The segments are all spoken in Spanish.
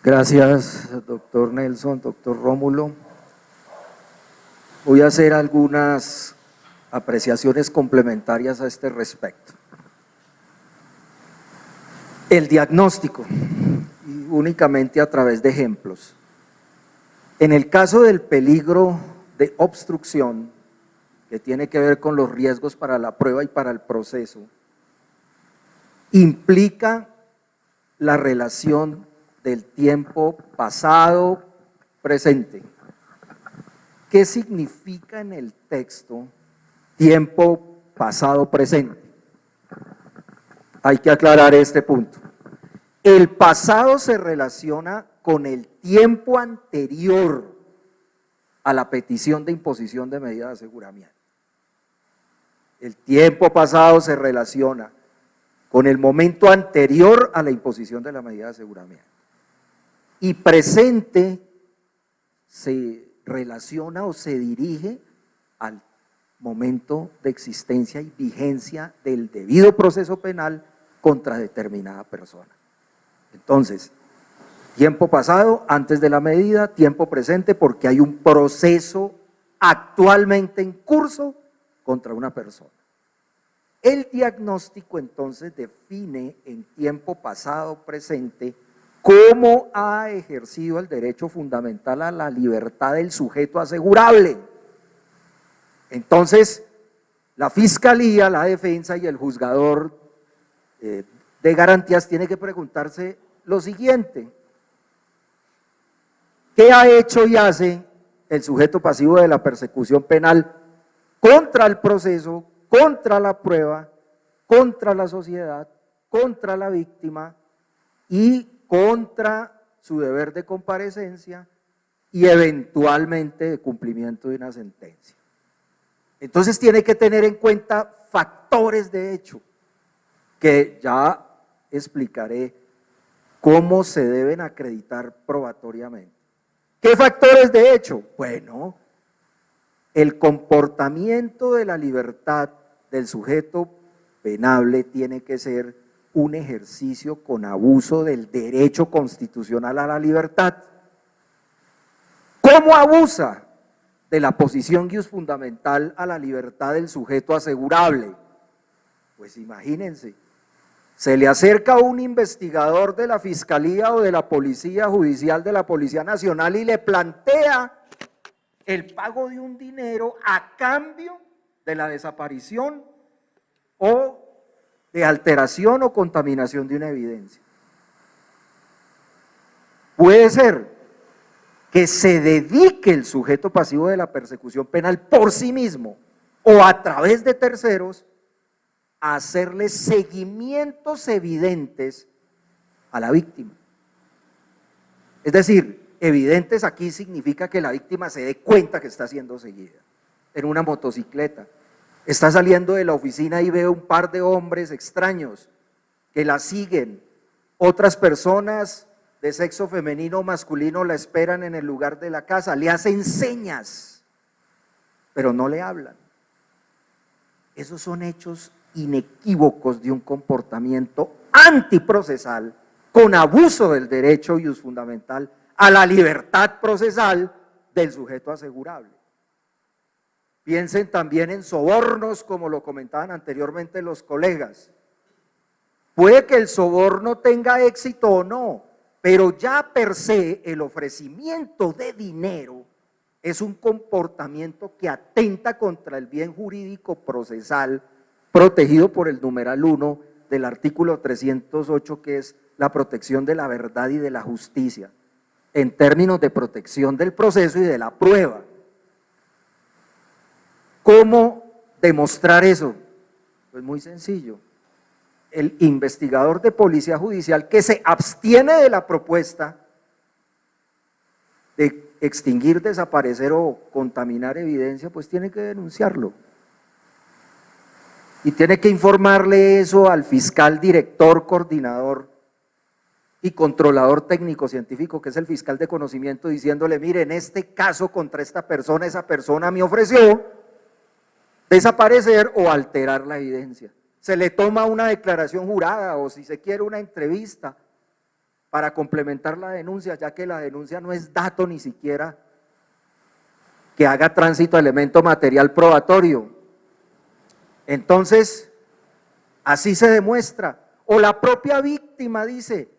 Gracias, doctor Nelson, doctor Rómulo. Voy a hacer algunas apreciaciones complementarias a este respecto. El diagnóstico, y únicamente a través de ejemplos. En el caso del peligro de obstrucción, que tiene que ver con los riesgos para la prueba y para el proceso, implica la relación del tiempo pasado, presente. ¿Qué significa en el texto tiempo pasado, presente? Hay que aclarar este punto. El pasado se relaciona con el tiempo anterior a la petición de imposición de medida de aseguramiento. El tiempo pasado se relaciona con el momento anterior a la imposición de la medida de aseguramiento. Y presente se relaciona o se dirige al momento de existencia y vigencia del debido proceso penal contra determinada persona. Entonces, tiempo pasado antes de la medida, tiempo presente porque hay un proceso actualmente en curso contra una persona. El diagnóstico entonces define en tiempo pasado presente cómo ha ejercido el derecho fundamental a la libertad del sujeto asegurable. Entonces, la Fiscalía, la defensa y el juzgador de garantías tiene que preguntarse lo siguiente: ¿qué ha hecho y hace el sujeto pasivo de la persecución penal contra el proceso, contra la prueba, contra la sociedad, contra la víctima y contra su deber de comparecencia y eventualmente de cumplimiento de una sentencia? Entonces tiene que tener en cuenta factores de hecho que ya explicaré cómo se deben acreditar probatoriamente. ¿Qué factores de hecho? Bueno, el comportamiento de la libertad del sujeto penable tiene que ser un ejercicio con abuso del derecho constitucional a la libertad. ¿Cómo abusa de la posición fundamental a la libertad del sujeto asegurable? Pues imagínense, se le acerca a un investigador de la Fiscalía o de la Policía Judicial de la Policía Nacional y le plantea el pago de un dinero a cambio de la desaparición o de alteración o contaminación de una evidencia. Puede ser que se dedique el sujeto pasivo de la persecución penal por sí mismo o a través de terceros a hacerle seguimientos evidentes a la víctima. Es decir, evidentes aquí significa que la víctima se dé cuenta que está siendo seguida. En una motocicleta, está saliendo de la oficina y ve un par de hombres extraños que la siguen, otras personas de sexo femenino o masculino la esperan en el lugar de la casa, le hacen señas, pero no le hablan. Esos son hechos inequívocos de un comportamiento antiprocesal con abuso del derecho fundamental a la libertad procesal del sujeto asegurable. Piensen también en sobornos, como lo comentaban anteriormente los colegas. Puede que el soborno tenga éxito o no, pero ya per se el ofrecimiento de dinero es un comportamiento que atenta contra el bien jurídico procesal protegido por el numeral 1 del artículo 308, que es la protección de la verdad y de la justicia, en términos de protección del proceso y de la prueba. ¿Cómo demostrar eso? Pues muy sencillo. El investigador de policía judicial que se abstiene de la propuesta de extinguir, desaparecer o contaminar evidencia, pues tiene que denunciarlo. Y tiene que informarle eso al fiscal director, coordinador y controlador técnico científico, que es el fiscal de conocimiento, diciéndole: mire, en este caso contra esta persona, esa persona me ofreció desaparecer o alterar la evidencia. Se le toma una declaración jurada o, si se quiere, una entrevista para complementar la denuncia, ya que la denuncia no es dato ni siquiera que haga tránsito a elemento material probatorio. Entonces, así se demuestra. O la propia víctima dice,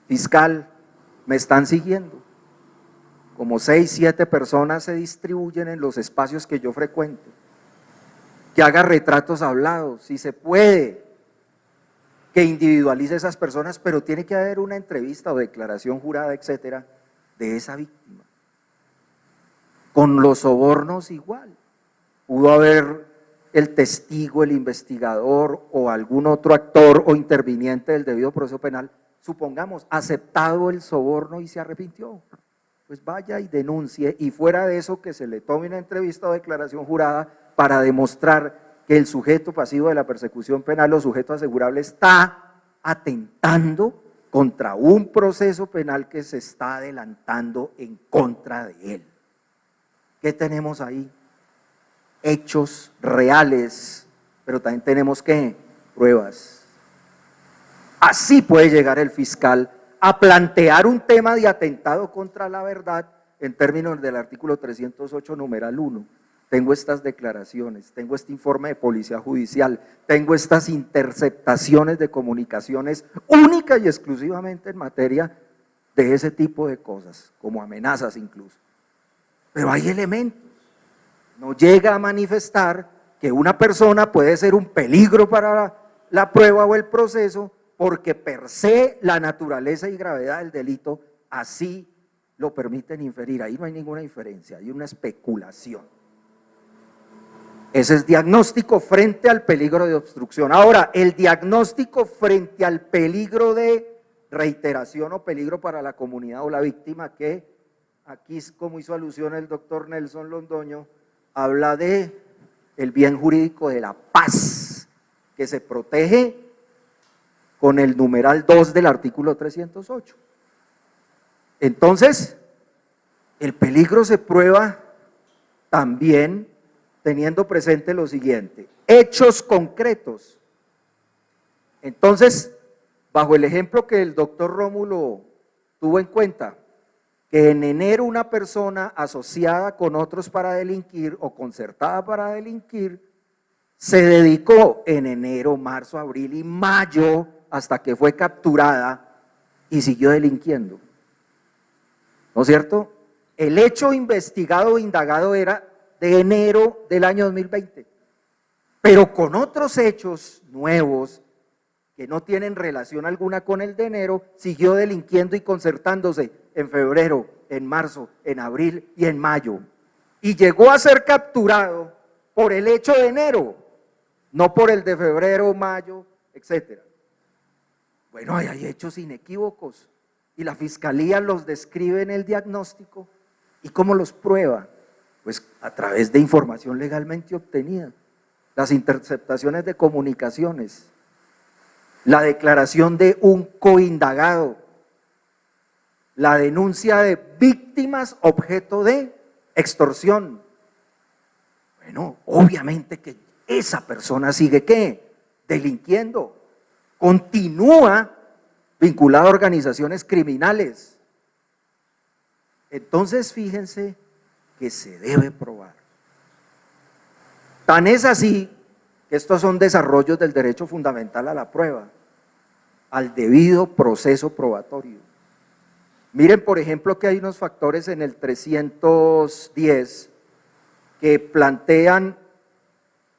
fiscal, me están siguiendo. Como 6, 7 personas se distribuyen en los espacios que yo frecuento. Que haga retratos hablados, si se puede, que individualice a esas personas, pero tiene que haber una entrevista o declaración jurada, etcétera, de esa víctima. Con los sobornos igual. Pudo haber el testigo, el investigador o algún otro actor o interviniente del debido proceso penal, supongamos, aceptado el soborno y se arrepintió. Pues vaya y denuncie, y fuera de eso que se le tome una entrevista o declaración jurada para demostrar que el sujeto pasivo de la persecución penal o sujeto asegurable está atentando contra un proceso penal que se está adelantando en contra de él. ¿Qué tenemos ahí? Hechos reales, pero también tenemos ¿qué? Pruebas. Así puede llegar el fiscal a plantear un tema de atentado contra la verdad en términos del artículo 308, numeral 1. Tengo estas declaraciones, tengo este informe de policía judicial, tengo estas interceptaciones de comunicaciones única y exclusivamente en materia de ese tipo de cosas, como amenazas incluso. Pero hay elementos. No llega a manifestar que una persona puede ser un peligro para la prueba o el proceso porque per se la naturaleza y gravedad del delito así lo permiten inferir. Ahí no hay ninguna diferencia, hay una especulación. Ese es diagnóstico frente al peligro de obstrucción. Ahora, el diagnóstico frente al peligro de reiteración o peligro para la comunidad o la víctima, que aquí, como hizo alusión el doctor Nelson Londoño, habla de el bien jurídico de la paz, que se protege con el numeral 2 del artículo 308. Entonces, el peligro se prueba también teniendo presente lo siguiente: hechos concretos. Entonces, bajo el ejemplo que el doctor Rómulo tuvo en cuenta, que en enero una persona asociada con otros para delinquir o concertada para delinquir se dedicó en enero, marzo, abril y mayo hasta que fue capturada y siguió delinquiendo. ¿No es cierto? El hecho investigado o indagado era de enero del año 2020, pero con otros hechos nuevos que no tienen relación alguna con el de enero, siguió delinquiendo y concertándose en febrero, en marzo, en abril y en mayo. Y llegó a ser capturado por el hecho de enero, no por el de febrero, mayo, etcétera. Bueno, hay hechos inequívocos y la fiscalía los describe en el diagnóstico. ¿Y cómo los prueba? Pues a través de información legalmente obtenida, las interceptaciones de comunicaciones, la declaración de un coindagado, la denuncia de víctimas objeto de extorsión. Bueno, obviamente que esa persona sigue ¿qué? Delinquiendo, continúa vinculada a organizaciones criminales. Entonces, fíjense que se debe probar. Tan es así que estos son desarrollos del derecho fundamental a la prueba, al debido proceso probatorio. Miren, por ejemplo, que hay unos factores en el 310 que plantean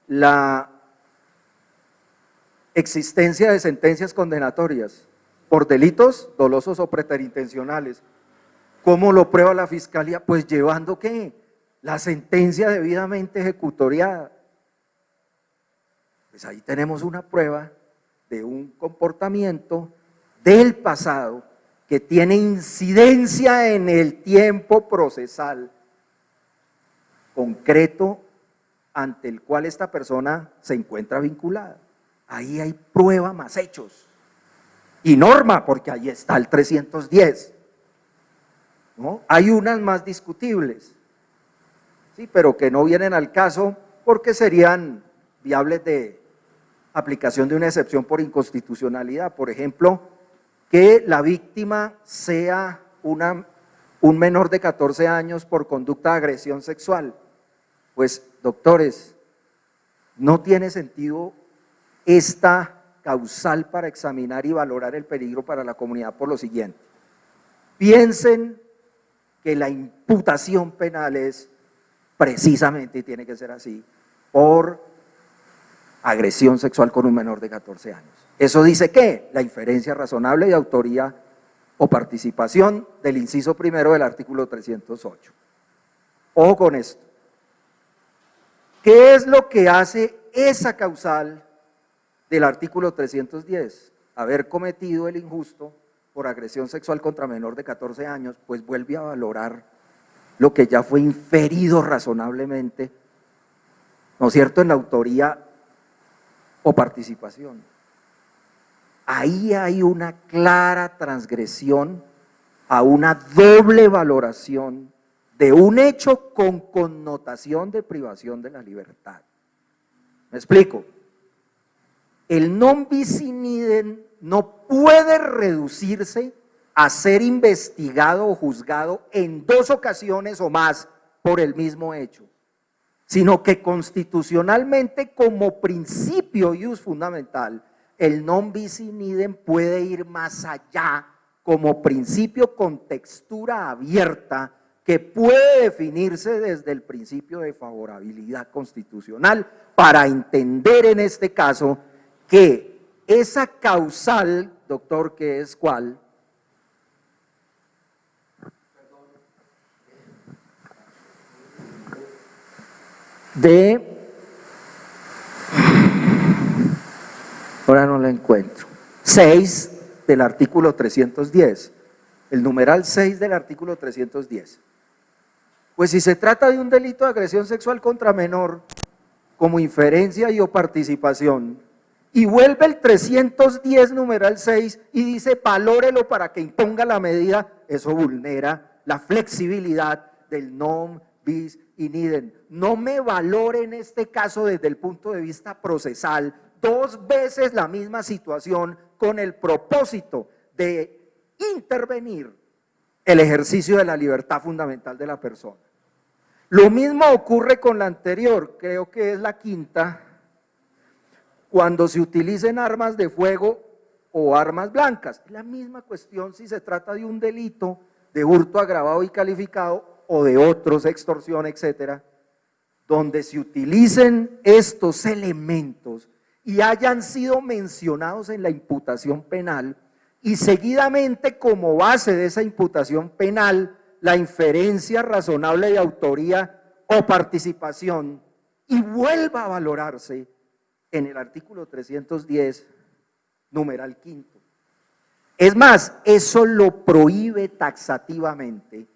la existencia de sentencias condenatorias por delitos dolosos o preterintencionales. ¿Cómo lo prueba la fiscalía? Pues llevando ¿qué? La sentencia debidamente ejecutoriada. Pues ahí tenemos una prueba de un comportamiento del pasado que tiene incidencia en el tiempo procesal concreto ante el cual esta persona se encuentra vinculada. Ahí hay prueba más hechos y norma, porque ahí está el 310. ¿No? Hay unas más discutibles, sí, pero que no vienen al caso porque serían viables de aplicación de una excepción por inconstitucionalidad. Por ejemplo, que la víctima sea un menor de 14 años por conducta de agresión sexual. Pues, doctores, no tiene sentido esta causal para examinar y valorar el peligro para la comunidad por lo siguiente. Piensen que la imputación penal es precisamente, y tiene que ser así, por agresión sexual con un menor de 14 años. ¿Eso dice qué? La inferencia razonable de autoría o participación del inciso primero del artículo 308. Ojo con esto. ¿Qué es lo que hace esa causal del artículo 310? Haber cometido el injusto por agresión sexual contra menor de 14 años, pues vuelve a valorar lo que ya fue inferido razonablemente, ¿no es cierto?, en la autoría o participación. Ahí hay una clara transgresión a una doble valoración de un hecho con connotación de privación de la libertad. ¿Me explico? El non bis in idem no puede reducirse a ser investigado o juzgado en dos ocasiones o más por el mismo hecho, sino que constitucionalmente, como principio ius fundamental, el non bis in idem puede ir más allá como principio con textura abierta que puede definirse desde el principio de favorabilidad constitucional para entender en este caso que esa causal, doctor, que es cuál, ahora no la encuentro, 6 del artículo 310, el numeral 6 del artículo 310. Pues si se trata de un delito de agresión sexual contra menor, como inferencia y o participación, y vuelve el 310 numeral 6 y dice valórelo para que imponga la medida, eso vulnera la flexibilidad del non bis in idem. No me valore en este caso desde el punto de vista procesal dos veces la misma situación con el propósito de intervenir el ejercicio de la libertad fundamental de la persona. Lo mismo ocurre con la anterior, creo que es la quinta, cuando se utilicen armas de fuego o armas blancas. La misma cuestión si se trata de un delito de hurto agravado y calificado o de otros, extorsión, etcétera, donde se utilicen estos elementos y hayan sido mencionados en la imputación penal y seguidamente como base de esa imputación penal la inferencia razonable de autoría o participación y vuelva a valorarse en el artículo 310, numeral quinto. Es más, eso lo prohíbe taxativamente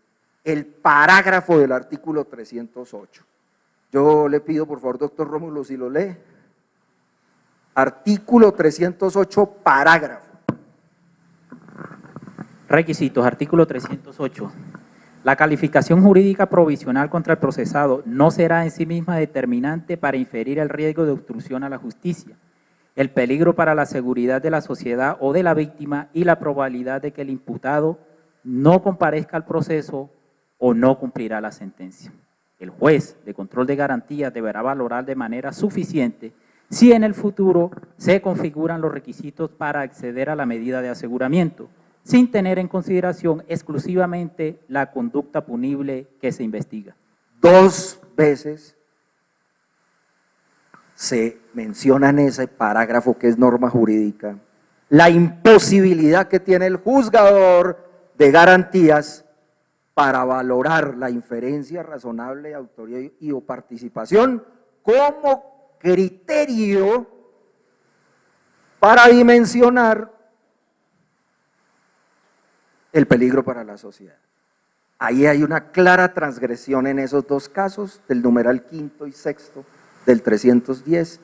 el parágrafo del artículo 308. Yo le pido por favor, doctor Rómulo, si lo lee. Artículo 308, parágrafo. Requisitos, artículo 308. La calificación jurídica provisional contra el procesado no será en sí misma determinante para inferir el riesgo de obstrucción a la justicia, el peligro para la seguridad de la sociedad o de la víctima y la probabilidad de que el imputado no comparezca al proceso o no cumplirá la sentencia. El juez de control de garantías deberá valorar de manera suficiente si en el futuro se configuran los requisitos para acceder a la medida de aseguramiento, sin tener en consideración exclusivamente la conducta punible que se investiga. Dos veces se menciona en ese parágrafo que es norma jurídica la imposibilidad que tiene el juzgador de garantías para valorar la inferencia razonable de autoría y o participación como criterio para dimensionar el peligro para la sociedad. Ahí hay una clara transgresión en esos dos casos, del numeral quinto y sexto del 310,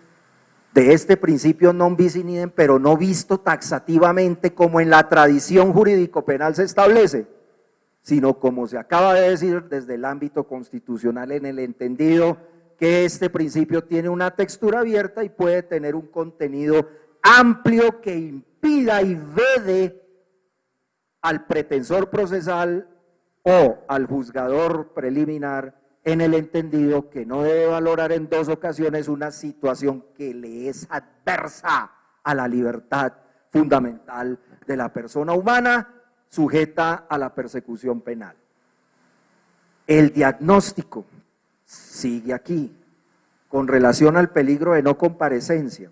de este principio non bis in idem, pero no visto taxativamente como en la tradición jurídico-penal se establece, sino como se acaba de decir desde el ámbito constitucional en el entendido que este principio tiene una textura abierta y puede tener un contenido amplio que impida y vede al pretensor procesal o al juzgador preliminar en el entendido que no debe valorar en dos ocasiones una situación que le es adversa a la libertad fundamental de la persona humana sujeta a la persecución penal. El diagnóstico sigue aquí con relación al peligro de no comparecencia,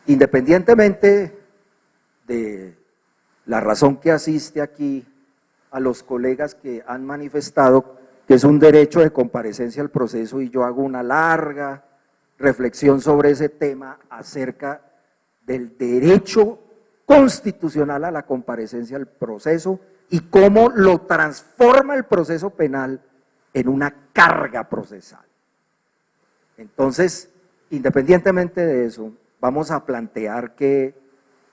independientemente de la razón que asiste aquí a los colegas que han manifestado que es un derecho de comparecencia al proceso, y yo hago una larga reflexión sobre ese tema acerca del derecho constitucional a la comparecencia al proceso y cómo lo transforma el proceso penal en una carga procesal. Entonces, independientemente de eso, vamos a plantear que,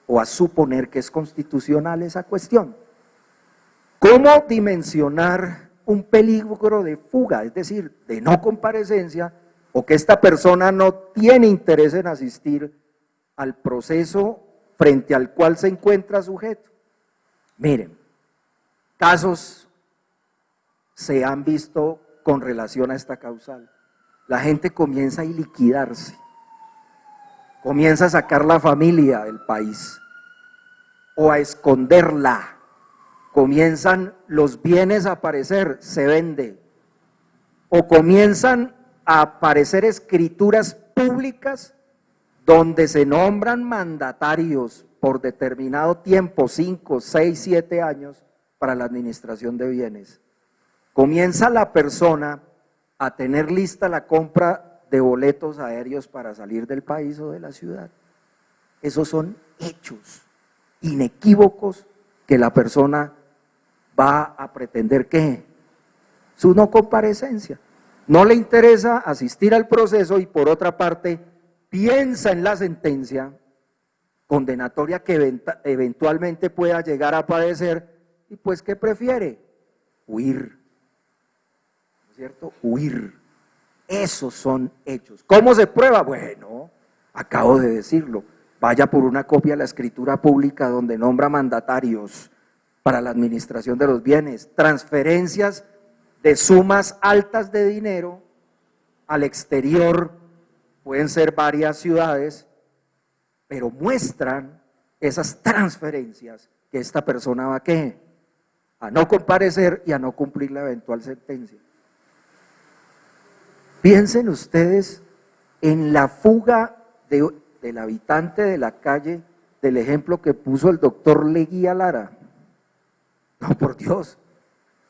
o a suponer que es constitucional esa cuestión. ¿Cómo dimensionar un peligro de fuga, es decir, de no comparecencia, o que esta persona no tiene interés en asistir al proceso frente al cual se encuentra sujeto? Miren, casos se han visto con relación a esta causal. La gente comienza a liquidarse, comienza a sacar la familia del país o a esconderla, comienzan los bienes a aparecer, se vende, o comienzan a aparecer escrituras públicas donde se nombran mandatarios por determinado tiempo, 5, 6, 7 años, para la administración de bienes. Comienza la persona a tener lista la compra de boletos aéreos para salir del país o de la ciudad. Esos son hechos inequívocos que la persona va a pretender que su no comparecencia. No le interesa asistir al proceso y por otra parte piensa en la sentencia condenatoria que eventualmente pueda llegar a padecer y pues ¿qué prefiere? Huir, ¿no es cierto? Huir. Esos son hechos. ¿Cómo se prueba? Bueno, acabo de decirlo. Vaya por una copia de la escritura pública donde nombra mandatarios para la administración de los bienes, transferencias de sumas altas de dinero al exterior, pueden ser varias ciudades, pero muestran esas transferencias que esta persona va a no comparecer y a no cumplir la eventual sentencia. Piensen ustedes en la fuga del habitante de la calle, del ejemplo que puso el doctor Leguía Lara. No, por Dios,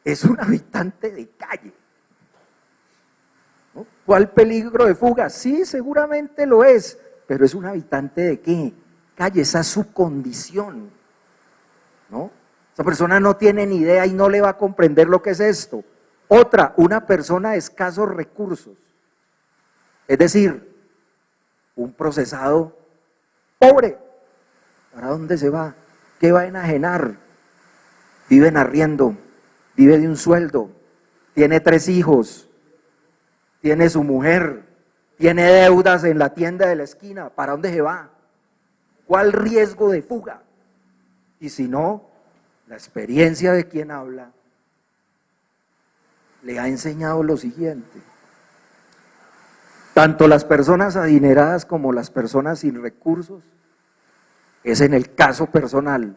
es un habitante de calle. ¿No? ¿Cuál peligro de fuga? Sí, seguramente lo es, pero es un habitante de ¿qué? Calle, esa es su condición, ¿no? Esa persona no tiene ni idea y no le va a comprender lo que es esto. Otra, una persona de escasos recursos, es decir, un procesado pobre. ¿Para dónde se va? ¿Qué va a enajenar? Vive en arriendo, vive de un sueldo, tiene 3 hijos, tiene su mujer, tiene deudas en la tienda de la esquina. ¿Para dónde se va? ¿Cuál riesgo de fuga? Y si no, la experiencia de quien habla le ha enseñado lo siguiente: tanto las personas adineradas como las personas sin recursos, es en el caso personal,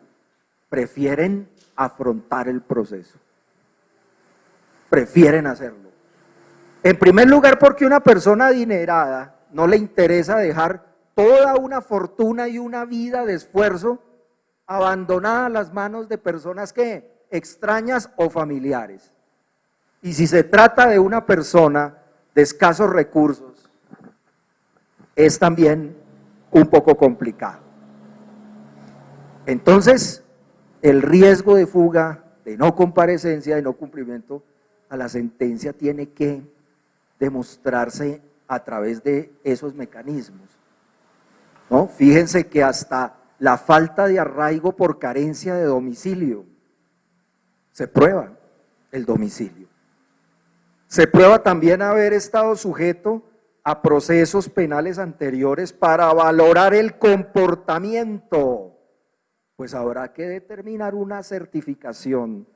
prefieren afrontar el proceso, prefieren hacerlo. En primer lugar, porque una persona adinerada no le interesa dejar toda una fortuna y una vida de esfuerzo abandonada a las manos de personas que extrañas o familiares. Y si se trata de una persona de escasos recursos, es también un poco complicado. Entonces, el riesgo de fuga, de no comparecencia, de no cumplimiento a la sentencia tiene que demostrarse a través de esos mecanismos, ¿no? Fíjense que hasta la falta de arraigo por carencia de domicilio se prueba el domicilio. Se prueba también haber estado sujeto a procesos penales anteriores para valorar el comportamiento pues habrá que determinar una certificación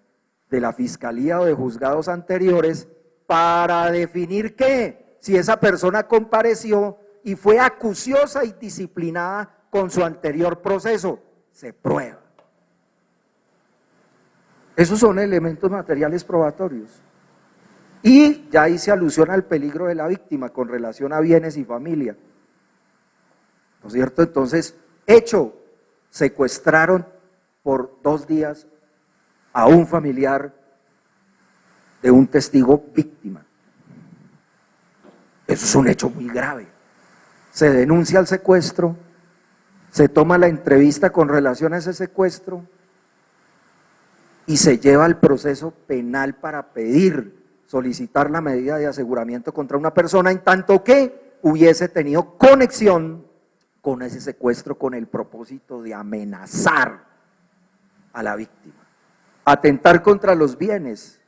de la fiscalía o de juzgados anteriores para definir que si esa persona compareció y fue acuciosa y disciplinada con su anterior proceso, se prueba. Esos son elementos materiales probatorios. Y ya hice alusión al peligro de la víctima con relación a bienes y familia. ¿No es cierto? Entonces, hecho, secuestraron por 2 días a un familiar de un testigo víctima. Eso es un hecho muy grave. Se denuncia el secuestro, se toma la entrevista con relación a ese secuestro y se lleva al proceso penal para solicitar la medida de aseguramiento contra una persona en tanto que hubiese tenido conexión con ese secuestro con el propósito de amenazar a la víctima, atentar contra los bienes,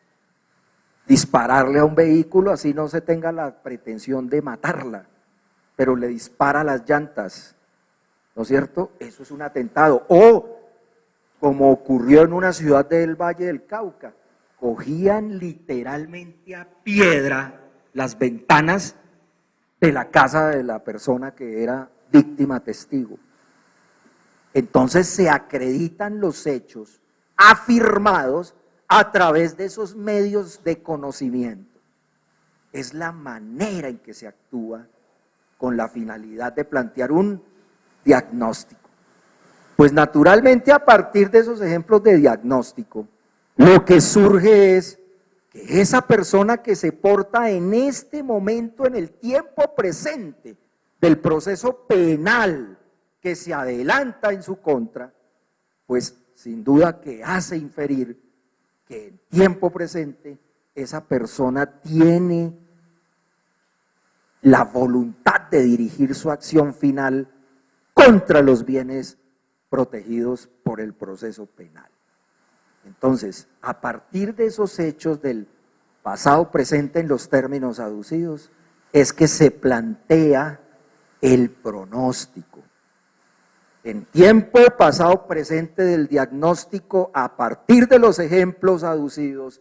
dispararle a un vehículo así no se tenga la pretensión de matarla, pero le dispara las llantas, ¿no es cierto? Eso es un atentado. O como ocurrió en una ciudad del Valle del Cauca, cogían literalmente a piedra las ventanas de la casa de la persona que era víctima testigo. Entonces se acreditan los hechos afirmados a través de esos medios de conocimiento. Es la manera en que se actúa con la finalidad de plantear un diagnóstico. Pues naturalmente a partir de esos ejemplos de diagnóstico, lo que surge es que esa persona que se porta en este momento, en el tiempo presente del proceso penal que se adelanta en su contra, pues sin duda que hace inferir que en tiempo presente esa persona tiene la voluntad de dirigir su acción final contra los bienes protegidos por el proceso penal. Entonces, a partir de esos hechos del pasado presente en los términos aducidos, es que se plantea el pronóstico. En tiempo pasado presente del diagnóstico, a partir de los ejemplos aducidos,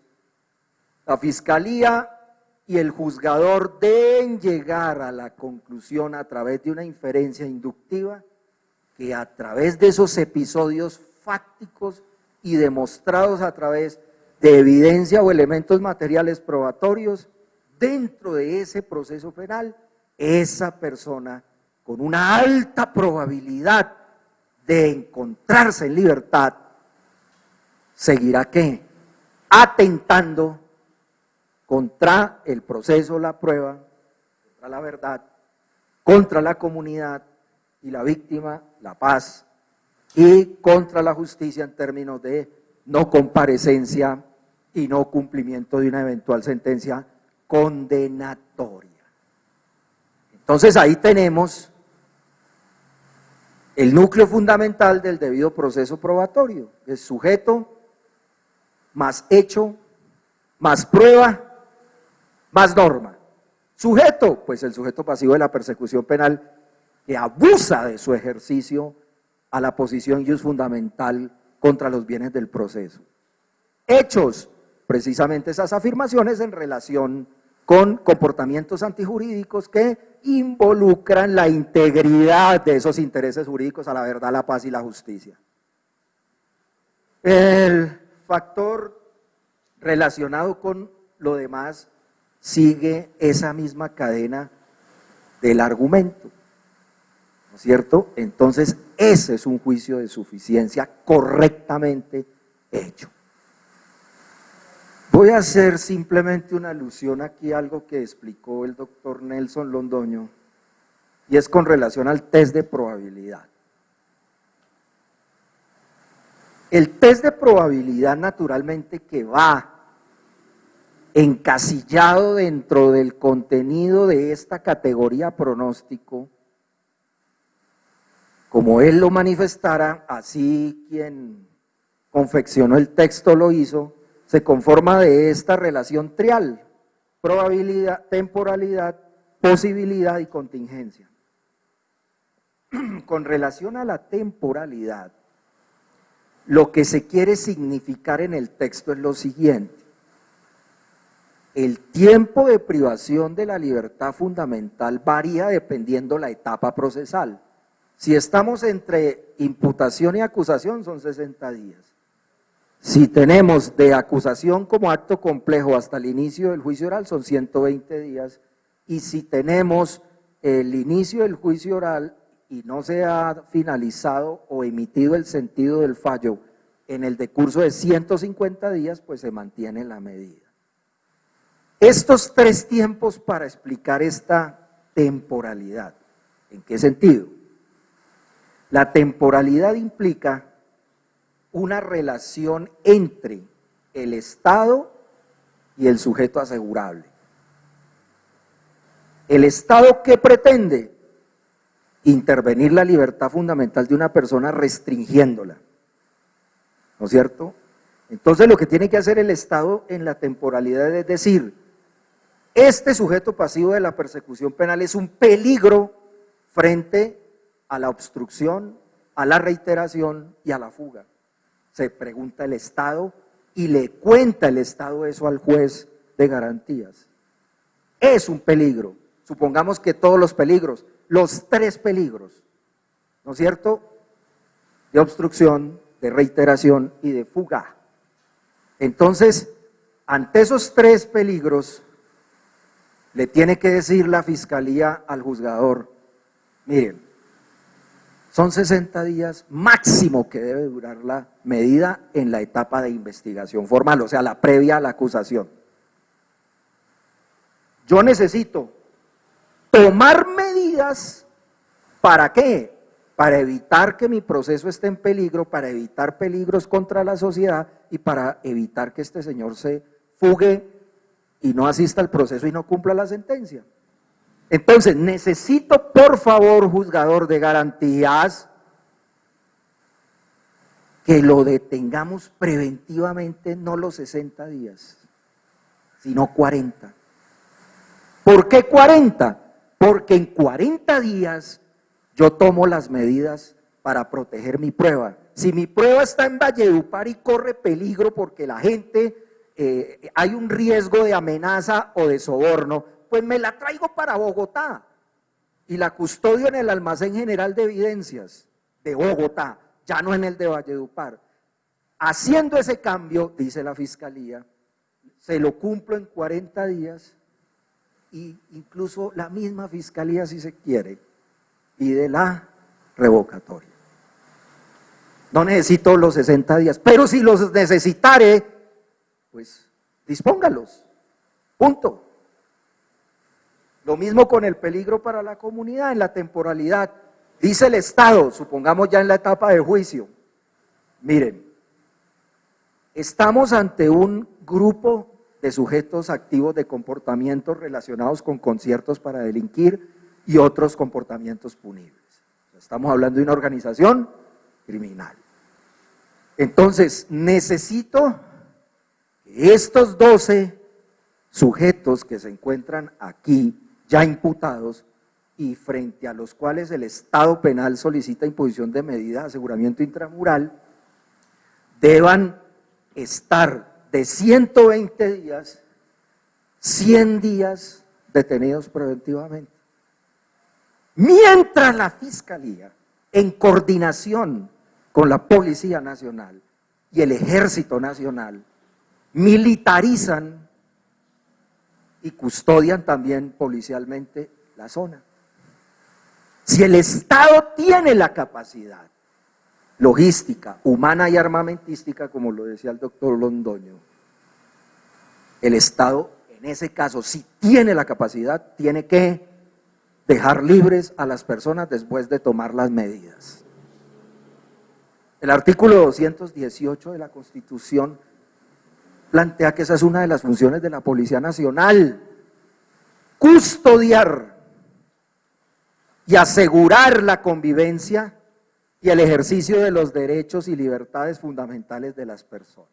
la Fiscalía y el juzgador deben llegar a la conclusión a través de una inferencia inductiva que a través de esos episodios fácticos y demostrados a través de evidencia o elementos materiales probatorios, dentro de ese proceso penal, esa persona con una alta probabilidad de encontrarse en libertad, seguirá ¿qué? Atentando contra el proceso, la prueba, contra la verdad, contra la comunidad y la víctima, la paz, y contra la justicia en términos de no comparecencia y no cumplimiento de una eventual sentencia condenatoria. Entonces ahí tenemos el núcleo fundamental del debido proceso probatorio, es sujeto, más hecho, más prueba, más norma. Sujeto, pues el sujeto pasivo de la persecución penal que abusa de su ejercicio a la posición ius fundamental contra los bienes del proceso. Hechos, precisamente esas afirmaciones en relación con comportamientos antijurídicos que involucran la integridad de esos intereses jurídicos a la verdad, la paz y la justicia. El factor relacionado con lo demás sigue esa misma cadena del argumento, ¿no es cierto? Entonces, ese es un juicio de suficiencia correctamente hecho. Voy a hacer simplemente una alusión aquí a algo que explicó el doctor Nelson Londoño, y es con relación al test de probabilidad. El test de probabilidad naturalmente que va encasillado dentro del contenido de esta categoría pronóstico, como él lo manifestara, así quien confeccionó el texto lo hizo, se conforma de esta relación trial: probabilidad, temporalidad, posibilidad y contingencia. Con relación a la temporalidad, lo que se quiere significar en el texto es lo siguiente: el tiempo de privación de la libertad fundamental varía dependiendo la etapa procesal. Si estamos entre imputación y acusación, son 60 días. Si tenemos de acusación como acto complejo hasta el inicio del juicio oral, son 120 días. Y si tenemos el inicio del juicio oral y no se ha finalizado o emitido el sentido del fallo en el decurso de 150 días, pues se mantiene la medida. Estos tres tiempos para explicar esta temporalidad. ¿En qué sentido? La temporalidad implica una relación entre el Estado y el sujeto asegurable. ¿El Estado qué pretende? Intervenir la libertad fundamental de una persona restringiéndola, ¿no es cierto? Entonces lo que tiene que hacer el Estado en la temporalidad es decir, este sujeto pasivo de la persecución penal es un peligro frente a la obstrucción, a la reiteración y a la fuga. Se pregunta el Estado y le cuenta el Estado eso al juez de garantías. Es un peligro, supongamos que todos los peligros, los tres peligros, ¿no es cierto?, de obstrucción, de reiteración y de fuga. Entonces, ante esos tres peligros, le tiene que decir la fiscalía al juzgador: miren, son 60 días máximo que debe durar la medida en la etapa de investigación formal, o sea, la previa a la acusación. Yo necesito tomar medidas, ¿para qué? Para evitar que mi proceso esté en peligro, para evitar peligros contra la sociedad y para evitar que este señor se fugue y no asista al proceso y no cumpla la sentencia. Entonces, necesito, por favor, juzgador de garantías, que lo detengamos preventivamente, no los 60 días, sino 40. ¿Por qué 40? Porque en 40 días yo tomo las medidas para proteger mi prueba. Si mi prueba está en Valledupar y corre peligro porque la gente, hay un riesgo de amenaza o de soborno, pues me la traigo para Bogotá y la custodio en el almacén general de evidencias de Bogotá, ya no en el de Valledupar. Haciendo ese cambio, dice la fiscalía, se lo cumplo en 40 días y incluso la misma fiscalía, si se quiere, pide la revocatoria. No necesito los 60 días, pero si los necesitare, pues dispóngalos, punto. Lo mismo con el peligro para la comunidad en la temporalidad. Dice el Estado, supongamos ya en la etapa de juicio, miren, estamos ante un grupo de sujetos activos de comportamientos relacionados con conciertos para delinquir y otros comportamientos punibles. Estamos hablando de una organización criminal. Entonces, necesito que estos 12 sujetos que se encuentran aquí, ya imputados, y frente a los cuales el Estado penal solicita imposición de medida de aseguramiento intramural, deban estar de 120 días, 100 días detenidos preventivamente. Mientras la Fiscalía, en coordinación con la Policía Nacional y el Ejército Nacional, militarizan y custodian también policialmente la zona. Si el Estado tiene la capacidad logística, humana y armamentística, como lo decía el doctor Londoño, el Estado en ese caso, si tiene la capacidad, tiene que dejar libres a las personas después de tomar las medidas. El artículo 218 de la Constitución plantea que esa es una de las funciones de la Policía Nacional: custodiar y asegurar la convivencia y el ejercicio de los derechos y libertades fundamentales de las personas.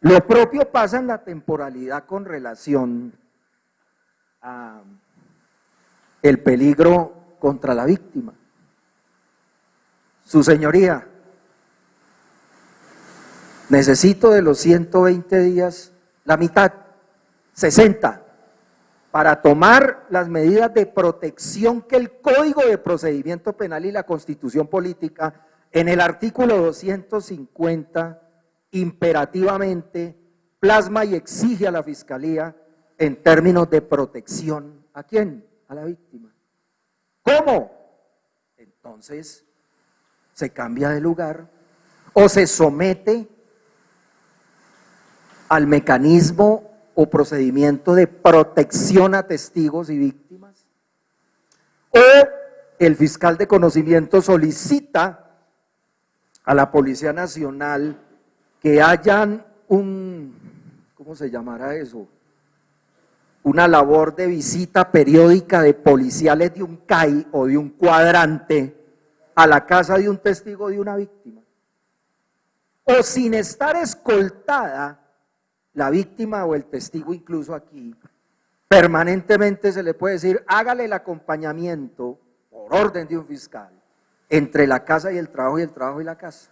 Lo propio pasa en la temporalidad con relación a el peligro contra la víctima. Su señoría, necesito de los 120 días la mitad, 60, para tomar las medidas de protección que el Código de Procedimiento Penal y la Constitución Política en el artículo 250 imperativamente plasma y exige a la Fiscalía en términos de protección. ¿A quién? A la víctima. ¿Cómo? Entonces se cambia de lugar o se somete al mecanismo o procedimiento de protección a testigos y víctimas, o el fiscal de conocimiento solicita a la Policía Nacional que hayan ¿cómo se llamará eso? Una labor de visita periódica de policiales de un CAI o de un cuadrante a la casa de un testigo de una víctima. O sin estar escoltada, la víctima o el testigo, incluso aquí, permanentemente se le puede decir, hágale el acompañamiento por orden de un fiscal entre la casa y el trabajo y la casa.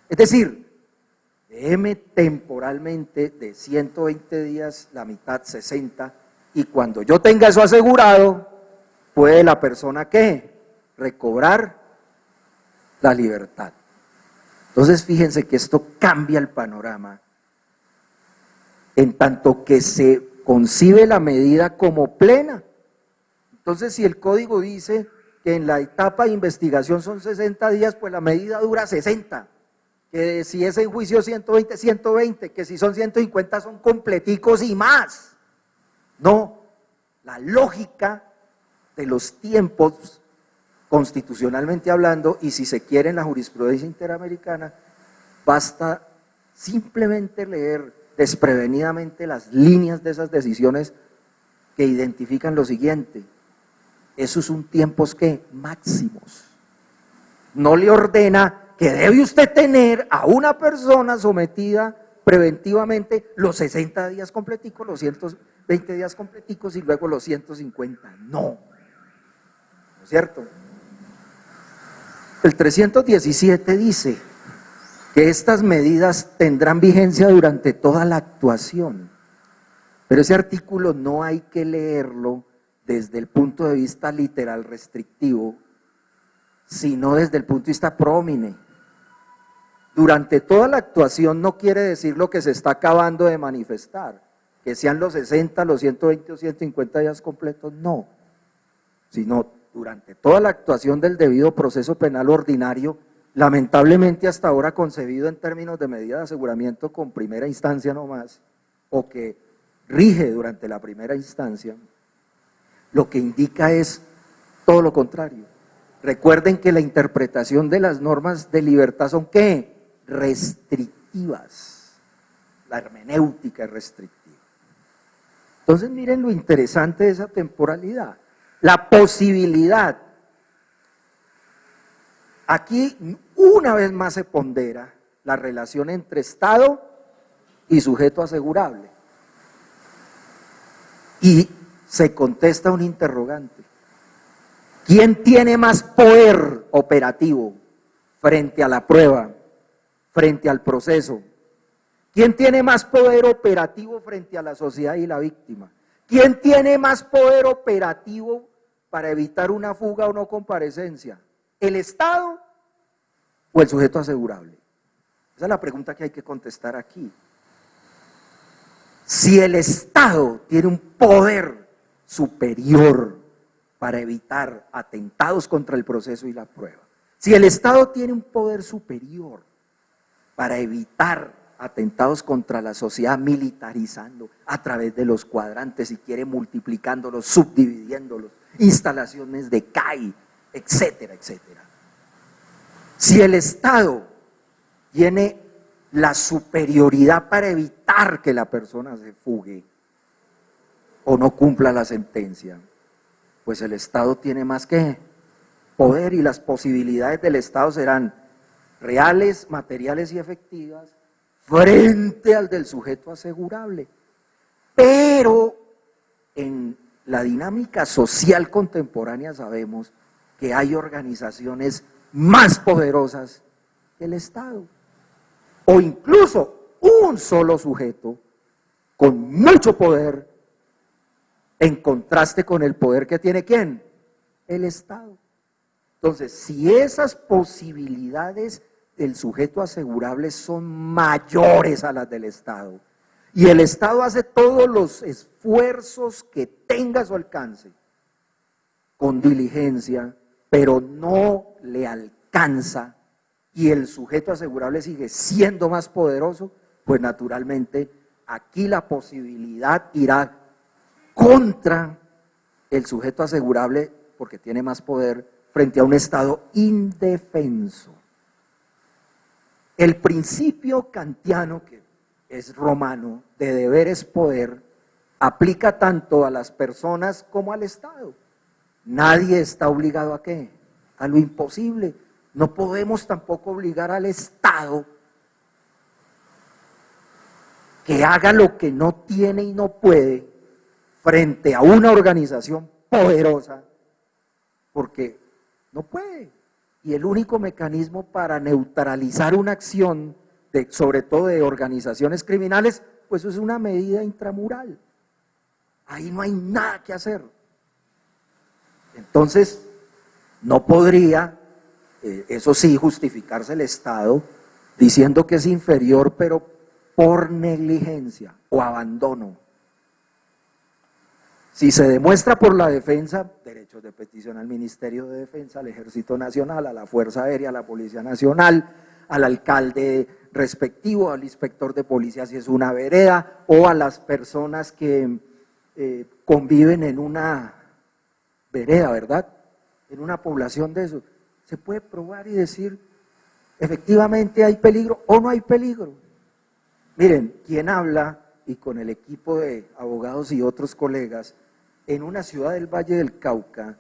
Es decir, déjeme temporalmente de 120 días, la mitad, 60, y cuando yo tenga eso asegurado, puede la persona, ¿qué? Recobrar la libertad. Entonces, fíjense que esto cambia el panorama, en tanto que se concibe la medida como plena. Entonces, si el código dice que en la etapa de investigación son 60 días, pues la medida dura 60. Que si es en juicio 120, 120, que si son 150 son completicos y más. No, la lógica de los tiempos, constitucionalmente hablando, y si se quiere en la jurisprudencia interamericana, basta simplemente leer desprevenidamente las líneas de esas decisiones que identifican lo siguiente: esos son tiempos que máximos. No le ordena que debe usted tener a una persona sometida preventivamente los 60 días completicos, los 120 días completicos y luego los 150. No, ¿no es cierto? El 317 dice que estas medidas tendrán vigencia durante toda la actuación, pero ese artículo no hay que leerlo desde el punto de vista literal restrictivo, sino desde el punto de vista pro homine. Durante toda la actuación no quiere decir lo que se está acabando de manifestar, que sean los 60, los 120 o 150 días completos, no, sino durante toda la actuación del debido proceso penal ordinario, lamentablemente hasta ahora concebido en términos de medida de aseguramiento con primera instancia no más, o que rige durante la primera instancia, lo que indica es todo lo contrario. Recuerden que la interpretación de las normas de libertad son ¿qué? Restrictivas. La hermenéutica es restrictiva. Entonces miren lo interesante de esa temporalidad. La posibilidad, aquí una vez más se pondera la relación entre Estado y sujeto asegurable. Y se contesta un interrogante. ¿Quién tiene más poder operativo frente a la prueba, frente al proceso? ¿Quién tiene más poder operativo frente a la sociedad y la víctima? ¿Quién tiene más poder operativo para evitar una fuga o no comparecencia? ¿El Estado o el sujeto asegurable? Esa es la pregunta que hay que contestar aquí. Si el Estado tiene un poder superior para evitar atentados contra el proceso y la prueba, si el Estado tiene un poder superior para evitar atentados contra la sociedad, militarizando a través de los cuadrantes, si quiere multiplicándolos, subdividiéndolos, instalaciones de CAI, etcétera, etcétera. Si el Estado tiene la superioridad para evitar que la persona se fugue o no cumpla la sentencia, pues el Estado tiene más que poder y las posibilidades del Estado serán reales, materiales y efectivas frente al del sujeto asegurable. Pero en la dinámica social contemporánea sabemos que hay organizaciones más poderosas que el Estado, o incluso un solo sujeto con mucho poder en contraste con el poder que tiene ¿quién? El Estado. Entonces, si esas posibilidades del sujeto asegurable son mayores a las del Estado, y el Estado hace todos los esfuerzos que tenga a su alcance, con diligencia, pero no le alcanza, y el sujeto asegurable sigue siendo más poderoso, pues naturalmente aquí la posibilidad irá contra el sujeto asegurable porque tiene más poder frente a un Estado indefenso. El principio kantiano, que es romano, de deber es poder, aplica tanto a las personas como al Estado. Nadie está obligado ¿a qué? A lo imposible. No podemos tampoco obligar al Estado que haga lo que no tiene y no puede frente a una organización poderosa, porque no puede. Y el único mecanismo para neutralizar una acción, sobre todo de organizaciones criminales, pues es una medida intramural. Ahí no hay nada que hacer. Entonces, no podría, eso sí, justificarse el Estado diciendo que es inferior, pero por negligencia o abandono. Si se demuestra por la defensa, derechos de petición al Ministerio de Defensa, al Ejército Nacional, a la Fuerza Aérea, a la Policía Nacional, al alcalde respectivo, al inspector de policía si es una vereda, o a las personas que conviven en una vereda, ¿verdad? En una población de eso. Se puede probar y decir, efectivamente hay peligro o no hay peligro. Miren, quien habla, y con el equipo de abogados y otros colegas, en una ciudad del Valle del Cauca,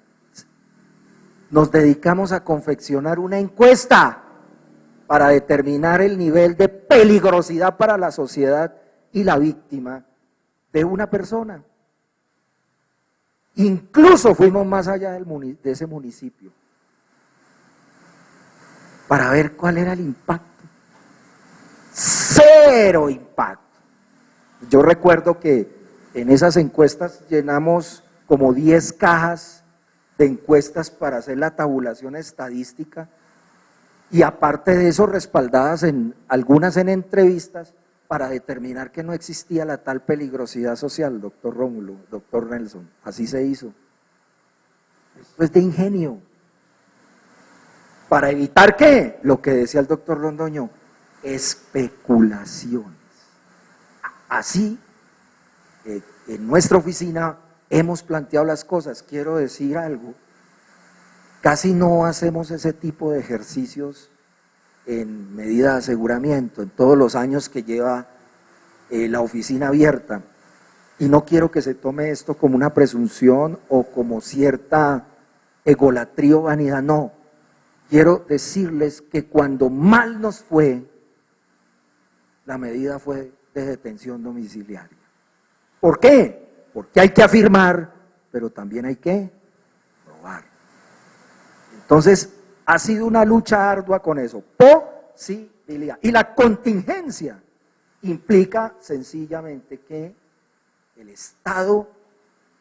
nos dedicamos a confeccionar una encuesta para determinar el nivel de peligrosidad para la sociedad y la víctima de una persona. Incluso fuimos más allá de ese municipio para ver cuál era el impacto. Cero impacto. Yo recuerdo que en esas encuestas llenamos como 10 cajas de encuestas para hacer la tabulación estadística y aparte de eso respaldadas en algunas en entrevistas para determinar que no existía la tal peligrosidad social, doctor Rómulo, doctor Nelson, así se hizo. Esto es de ingenio. ¿Para evitar qué? Lo que decía el doctor Londoño, especulaciones. Así, en nuestra oficina hemos planteado las cosas. Quiero decir algo, casi no hacemos ese tipo de ejercicios en medida de aseguramiento, en todos los años que lleva la oficina abierta. Y no quiero que se tome esto como una presunción o como cierta egolatría o vanidad, no. Quiero decirles que cuando mal nos fue, la medida fue de detención domiciliaria. ¿Por qué? Porque hay que afirmar, pero también hay que probar. Entonces, ha sido una lucha ardua con eso. Posibilidad. Y la contingencia implica sencillamente que el Estado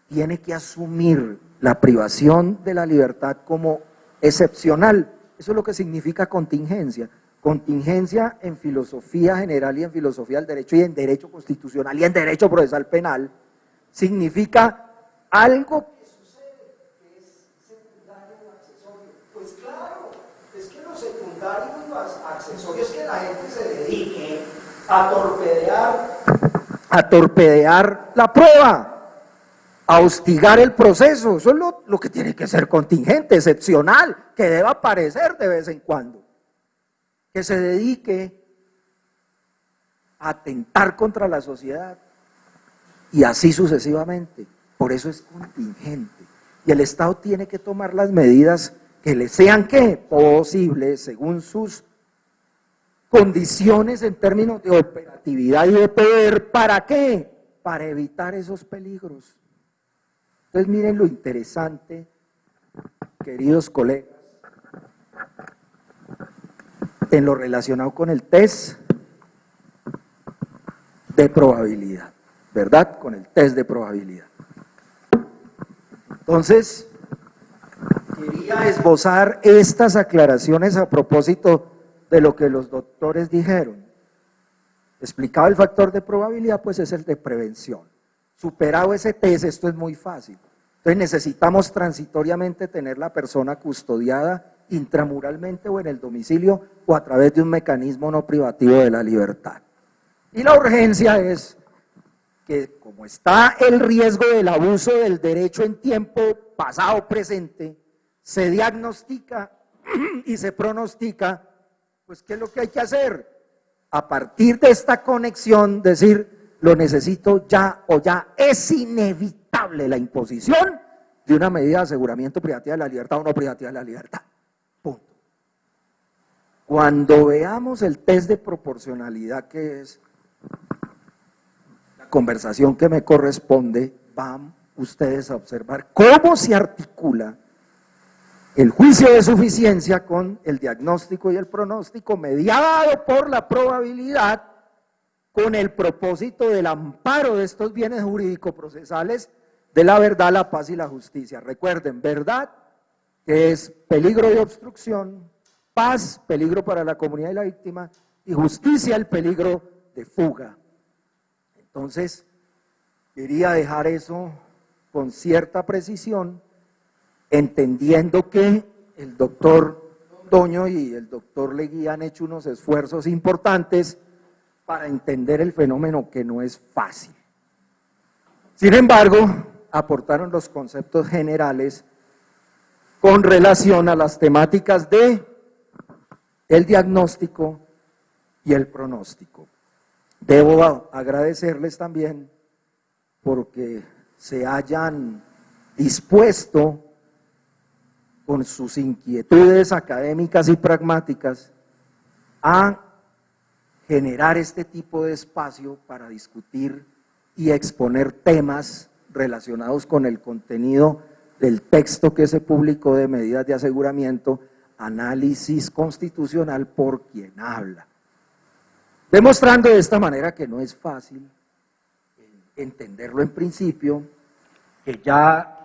tiene que asumir la privación de la libertad como excepcional. Eso es lo que significa contingencia. Contingencia en filosofía general y en filosofía del derecho y en derecho constitucional y en derecho procesal penal significa algo que sucede que es secundario o accesorio. Pues claro, es que lo secundario y los accesorios es que la gente se dedique a torpedear la prueba, a hostigar el proceso. Eso es lo que tiene que ser contingente, excepcional, que deba aparecer de vez en cuando. Que se dedique a atentar contra la sociedad y así sucesivamente. Por eso es contingente. Y el Estado tiene que tomar las medidas que le sean ¿qué? Posibles según sus condiciones en términos de operatividad y de poder. ¿Para qué? Para evitar esos peligros. Entonces miren lo interesante, queridos colegas, en lo relacionado con el test de probabilidad, ¿verdad? Con el test de probabilidad. Entonces, quería esbozar estas aclaraciones a propósito de lo que los doctores dijeron. Explicaba el factor de probabilidad, pues es el de prevención. Superado ese test, esto es muy fácil. Entonces necesitamos transitoriamente tener la persona custodiada intramuralmente o en el domicilio o a través de un mecanismo no privativo de la libertad. Y la urgencia es que como está el riesgo del abuso del derecho en tiempo pasado o presente, se diagnostica y se pronostica, pues ¿qué es lo que hay que hacer? A partir de esta conexión, decir, lo necesito ya o ya, es inevitable la imposición de una medida de aseguramiento privativa de la libertad o no privativa de la libertad. Punto. Cuando veamos el test de proporcionalidad, que es la conversación que me corresponde, van ustedes a observar cómo se articula el juicio de suficiencia con el diagnóstico y el pronóstico mediado por la probabilidad con el propósito del amparo de estos bienes jurídico-procesales de la verdad, la paz y la justicia. Recuerden, verdad, que es peligro de obstrucción, paz, peligro para la comunidad y la víctima, y justicia, el peligro de fuga. Entonces, quería dejar eso con cierta precisión, entendiendo que el doctor Toño y el doctor Leguía han hecho unos esfuerzos importantes para entender el fenómeno, que no es fácil. Sin embargo, aportaron los conceptos generales con relación a las temáticas de el diagnóstico y el pronóstico. Debo agradecerles también porque se hayan dispuesto con sus inquietudes académicas y pragmáticas a generar este tipo de espacio para discutir y exponer temas relacionados con el contenido del texto que se publicó de medidas de aseguramiento, análisis constitucional por quien habla. Demostrando de esta manera que no es fácil entenderlo en principio, que ya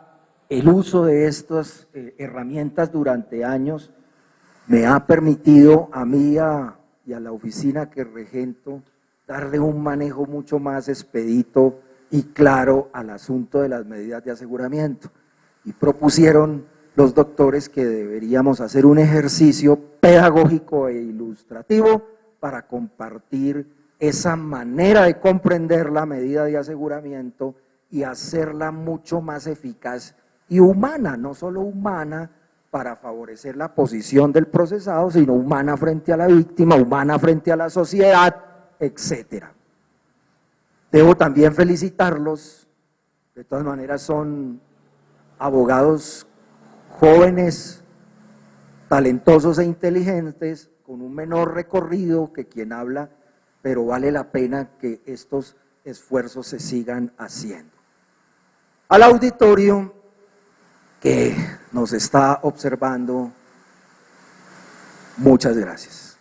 el uso de estas herramientas durante años me ha permitido a mí y a la oficina que regento darle un manejo mucho más expedito y claro al asunto de las medidas de aseguramiento. Y propusieron los doctores que deberíamos hacer un ejercicio pedagógico e ilustrativo para compartir esa manera de comprender la medida de aseguramiento y hacerla mucho más eficaz y humana, no solo humana para favorecer la posición del procesado, sino humana frente a la víctima, humana frente a la sociedad, etcétera. Debo también felicitarlos, de todas maneras son abogados jóvenes, talentosos e inteligentes, con un menor recorrido que quien habla, pero vale la pena que estos esfuerzos se sigan haciendo. Al auditorio que nos está observando, muchas gracias.